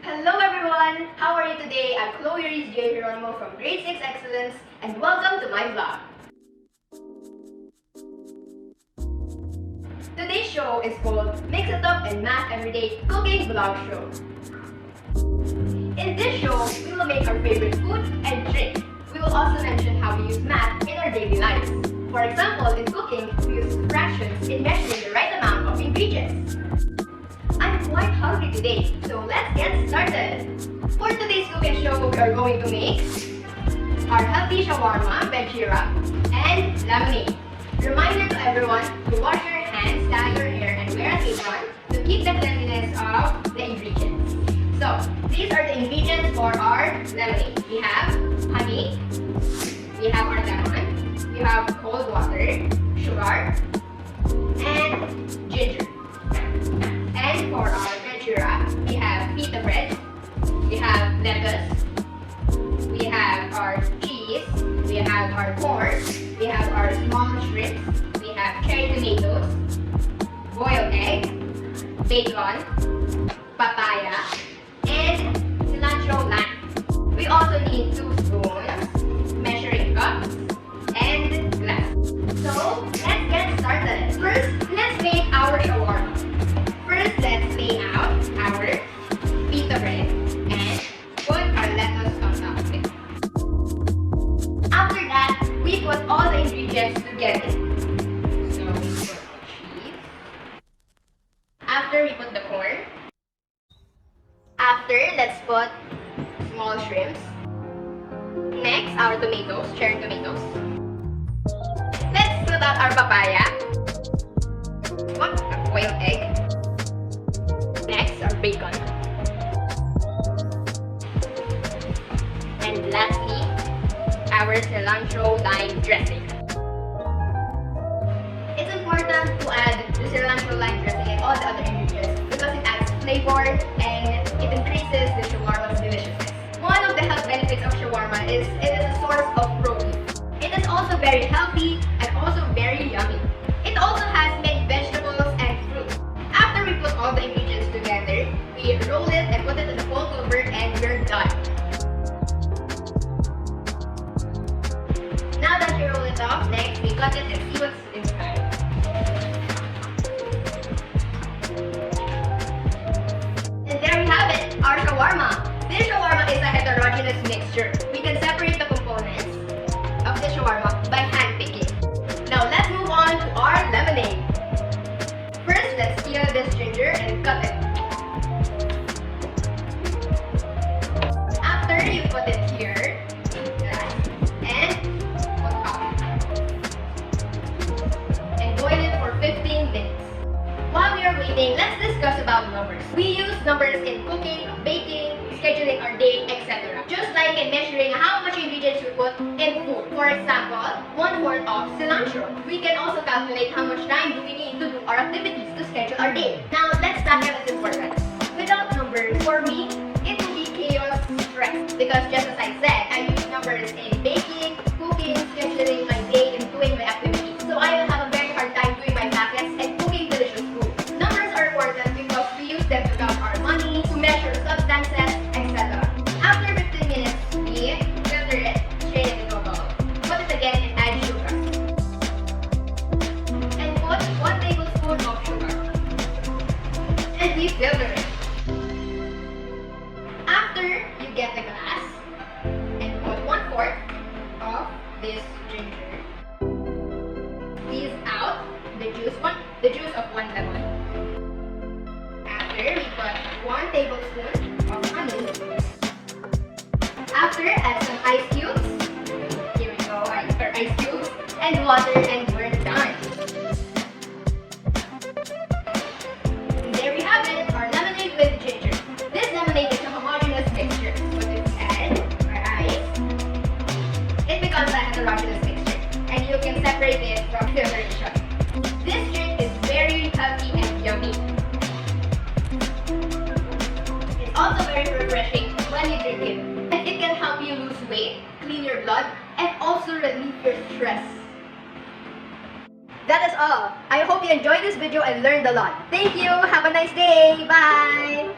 Hello everyone! How are you today? I'm Chloe Reese J. Geronimo from Grade 6 Excellence and welcome to my vlog. Today's show is called Mix It Up and Math Everyday Cooking Vlog Show. In this show, we will make our favorite food and drink. We will also mention how we use math in our daily lives. For example, in cooking, we use fractions in measuring the right amount of ingredients. I'm quite hungry today, so let's get started! For today's cooking show, we are going to make our healthy shawarma, veggie wrap, and lemonade. Reminder to everyone to wash your hands, style your hair, and wear an apron to keep the cleanliness of the ingredients. So, these are the ingredients for our lemonade. We have honey, we have our lemon, we have cold water, sugar, and ginger. And for our veggie wrap, we have pita bread, we have lettuce, we have our cheese, we have our corn, we have our small shrimps, we have cherry tomatoes, boiled egg, bacon, papaya, and cilantro lime. We also need 2 spoons, measuring cups, and glass. So, let's get started. First, let's make our shawarma. First, let's lay out our pita bread and put our lettuce on top of it. After that, we put all the ingredients together. So, we put cheese. After, we put the corn. After, let's put small shrimps. Next, our tomatoes, cherry tomatoes. Let's put out our papaya. What? A boiled egg. Next, our bacon. And lastly, our cilantro lime dressing. It's important to add the cilantro lime dressing and all the other ingredients because it adds flavor and it increases the shawarma's deliciousness. One of the health benefits of shawarma is it is a source of protein. It is also very healthy and also very yummy. It also has many vegetables and fruit. After we put all the ingredients together, we roll it and put it in the fold over and we're done. Now that you roll it off, next we cut it and see what's inside. And there we have it, our shawarma. This shawarma is a heterogeneous mixture. We can separate the components of the shawarma by hand picking. Now let's move on to our lemonade. First, let's peel this ginger and cut it. After, you put it here, and put coffee. And boil it for 15 minutes. While we are waiting, let's discuss about numbers. We use numbers in cooking, baking, scheduling our day, etc. Just like in measuring how much ingredients we put in food. For example, 1/4 of cilantro. We can also calculate how much time do we need to do our activities to schedule our day. Now, let's tackle this important. Without numbers, for me, it will be chaos stress. Because just as I said, I use numbers in baking, cooking, scheduling my day, and doing my activities. So I will have a very hard time doing my packets and cooking delicious food. Numbers are important because we use them to count our money, to measure substances, etc. After 15 minutes, we filter it, strain it into a bowl. Put it again and add sugar. And put 1 tablespoon of sugar. And we filter it. After, you get the glass and put 1/4 of this ginger. Squeeze out the juice of 1 lemon. After, we put 1 tablespoon of honey. After, add some ice cubes. Here we go, our ice cubes. And water, and we're done. And there we have it, our lemonade with ginger. This lemonade is a homogeneous mixture. So if we add our ice, it becomes a heterogeneous mixture. And you can separate it from filtration. This drink is very healthy and yummy. It's also very refreshing when you drink it. And it can help you lose weight, clean your blood, and also relieve your stress. That is all. I hope you enjoyed this video and learned a lot. Thank you. Have a nice day. Bye.